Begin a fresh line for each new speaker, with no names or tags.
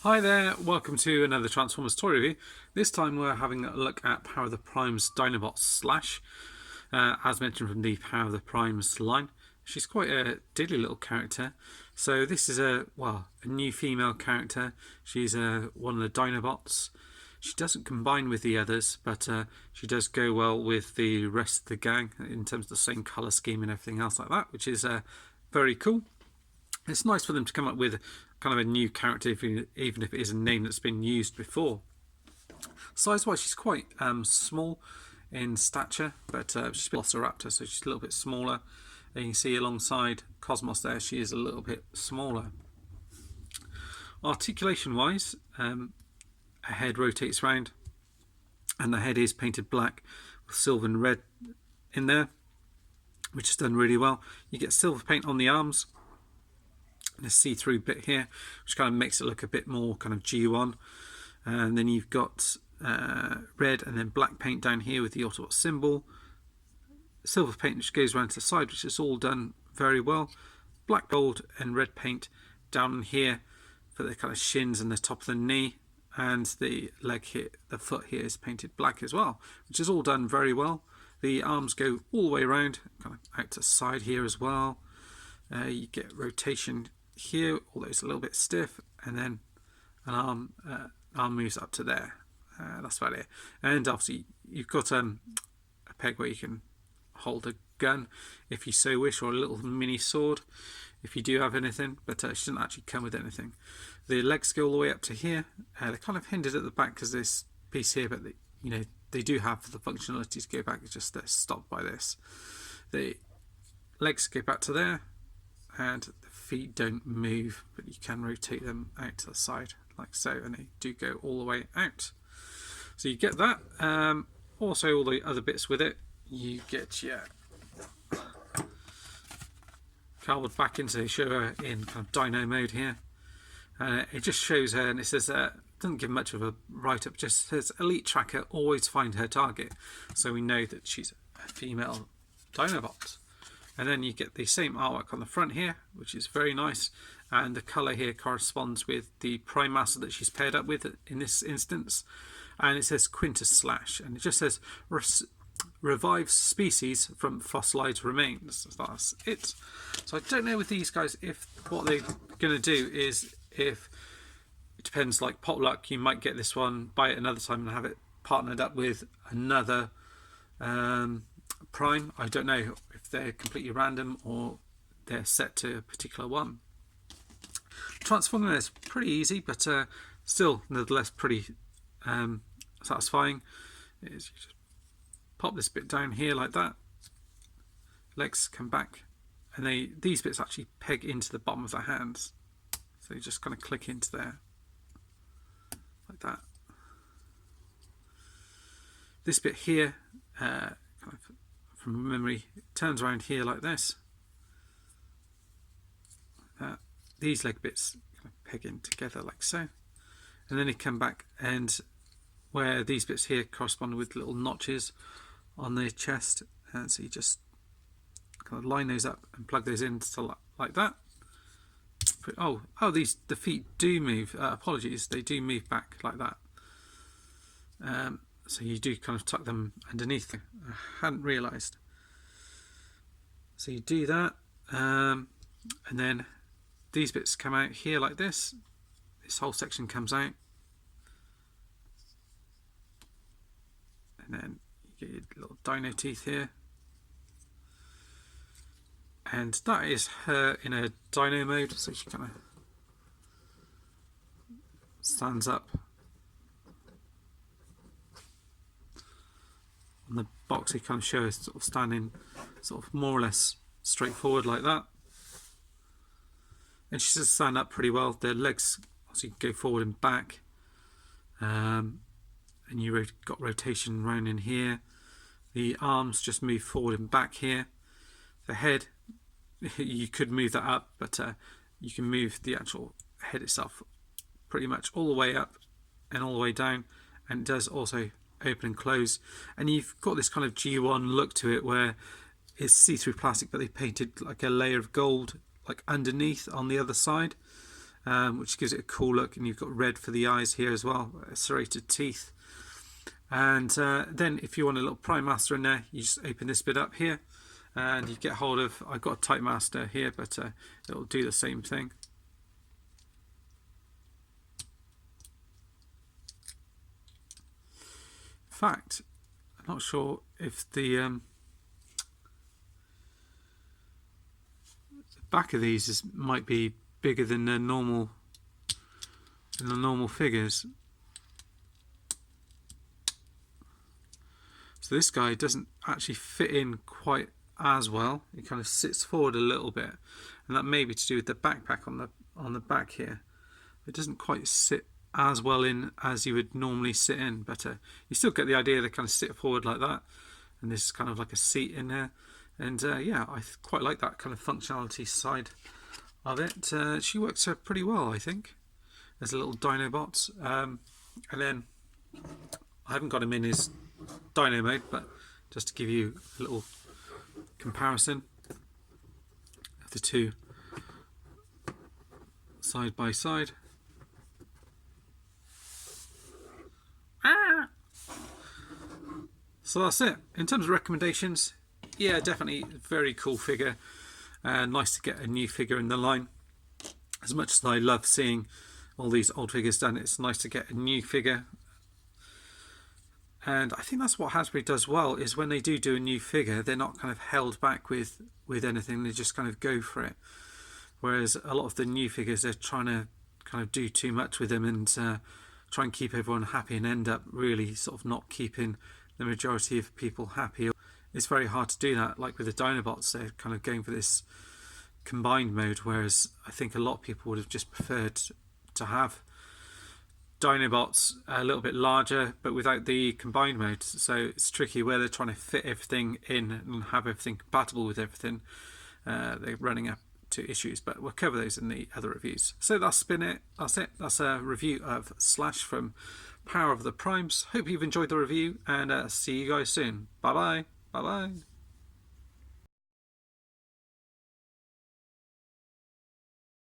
Hi there, welcome to another Transformers toy review. This time we're having a look at Power of the Prime's Dinobot Slash, as mentioned from the Power of the Prime's line. She's quite a diddly little character. So this is a new female character. She's one of the Dinobots. She doesn't combine with the others, but she does go well with the rest of the gang in terms of the same colour scheme and everything else like that, which is very cool. It's nice for them to come up with kind of a new character, even if it is a name that's been used before. Size-wise, she's quite small in stature, but she's a Velociraptor, so she's a little bit smaller. And you can see alongside Cosmos there, she is a little bit smaller. Articulation-wise, her head rotates round, and the head is painted black with silver and red in there, which is done really well. You get silver paint on the arms, a see-through bit here, which kind of makes it look a bit more kind of G1. And then you've got red and then black paint down here with the Autobot symbol. Silver paint which goes around to the side, which is all done very well. Black, gold and red paint down here for the kind of shins and the top of the knee. And the leg here, the foot here is painted black as well, which is all done very well. The arms go all the way around, kind of out to the side here as well. You get rotation here, although it's a little bit stiff, and then an arm moves up to there. That's about it. And obviously you've got a peg where you can hold a gun if you so wish, or a little mini sword if you do have anything, but it shouldn't actually come with anything. The legs go all the way up to here. They're kind of hindered at the back because this piece here, but they do have the functionality to go back. It's just they're stopped by this. The legs go back to there, and the feet don't move, but you can rotate them out to the side like so, and they do go all the way out. So you get that. Also all the other bits with it, you get your cardboard back into show her in kind of dino mode here. It just shows her, and it says doesn't give much of a write-up, just says elite tracker, always find her target, so we know that she's a female Dinobot. And then you get the same artwork on the front here, which is very nice, and the colour here corresponds with the Prime Master that she's paired up with in this instance, and it says Quintus Slash, and it just says revive species from fossilized remains. So that's it. So I don't know with these guys if what they're going to do is, if it depends, like pot luck, you might get this one, buy it another time and have it partnered up with another Prime. I don't know if they're completely random or they're set to a particular one. Transforming is pretty easy, but still nevertheless pretty satisfying. Is you just pop this bit down here like that, legs come back, and these bits actually peg into the bottom of the hands, so you just kind of click into there like that. This bit here, kind of from memory, it turns around here like this. These leg bits kind of peg in together like so, and then you come back, and where these bits here correspond with little notches on the chest, and so you just kind of line those up and plug those in to like that. The feet do move. Apologies, they do move back like that. So you do kind of tuck them underneath. I hadn't realised. So you do that, and then these bits come out here like this. This whole section comes out, and then you get your little dino teeth here, and that is her in a dino mode. So she kind of stands up. On the box, he kind of shows sort of standing, sort of more or less straightforward like that. And she does stand up pretty well. The legs obviously go forward and back, and you got rotation round in here. The arms just move forward and back here. The head, you could move that up, but you can move the actual head itself pretty much all the way up and all the way down, and it does also open and close. And you've got this kind of G1 look to it, where it's see-through plastic, but they painted like a layer of gold like underneath on the other side, which gives it a cool look, and you've got red for the eyes here as well, serrated teeth. And then if you want a little prime master in there, you just open this bit up here and you get hold of, I've got a type master here, but it'll do the same thing. In fact, I'm not sure if the back of these might be bigger than the normal figures. So this guy doesn't actually fit in quite as well. It kind of sits forward a little bit, and that may be to do with the backpack on the back here. It doesn't quite sit as well in as you would normally sit in, but you still get the idea. They kind of sit forward like that, and there's kind of like a seat in there. And yeah, I quite like that kind of functionality side of it. She works pretty well, I think. There's a little Dinobot, and then I haven't got him in his Dino mode, but just to give you a little comparison of the two side by side. So that's it. In terms of recommendations, yeah, definitely very cool figure. Nice to get a new figure in the line. As much as I love seeing all these old figures done, it's nice to get a new figure. And I think that's what Hasbro does well, is when they do a new figure, they're not kind of held back with anything. They just kind of go for it. Whereas a lot of the new figures, they're trying to kind of do too much with them and try and keep everyone happy, and end up really sort of not keeping the majority of people happy. It's very hard to do that. Like with the Dinobots, they're kind of going for this combined mode, whereas I think a lot of people would have just preferred to have Dinobots a little bit larger but without the combined mode. So it's tricky where they're trying to fit everything in and have everything compatible with everything. They're running up to issues, but we'll cover those in the other reviews. So that's been it. That's a review of Slash from Power of the Primes. Hope you've enjoyed the review, and see you guys soon. Bye bye.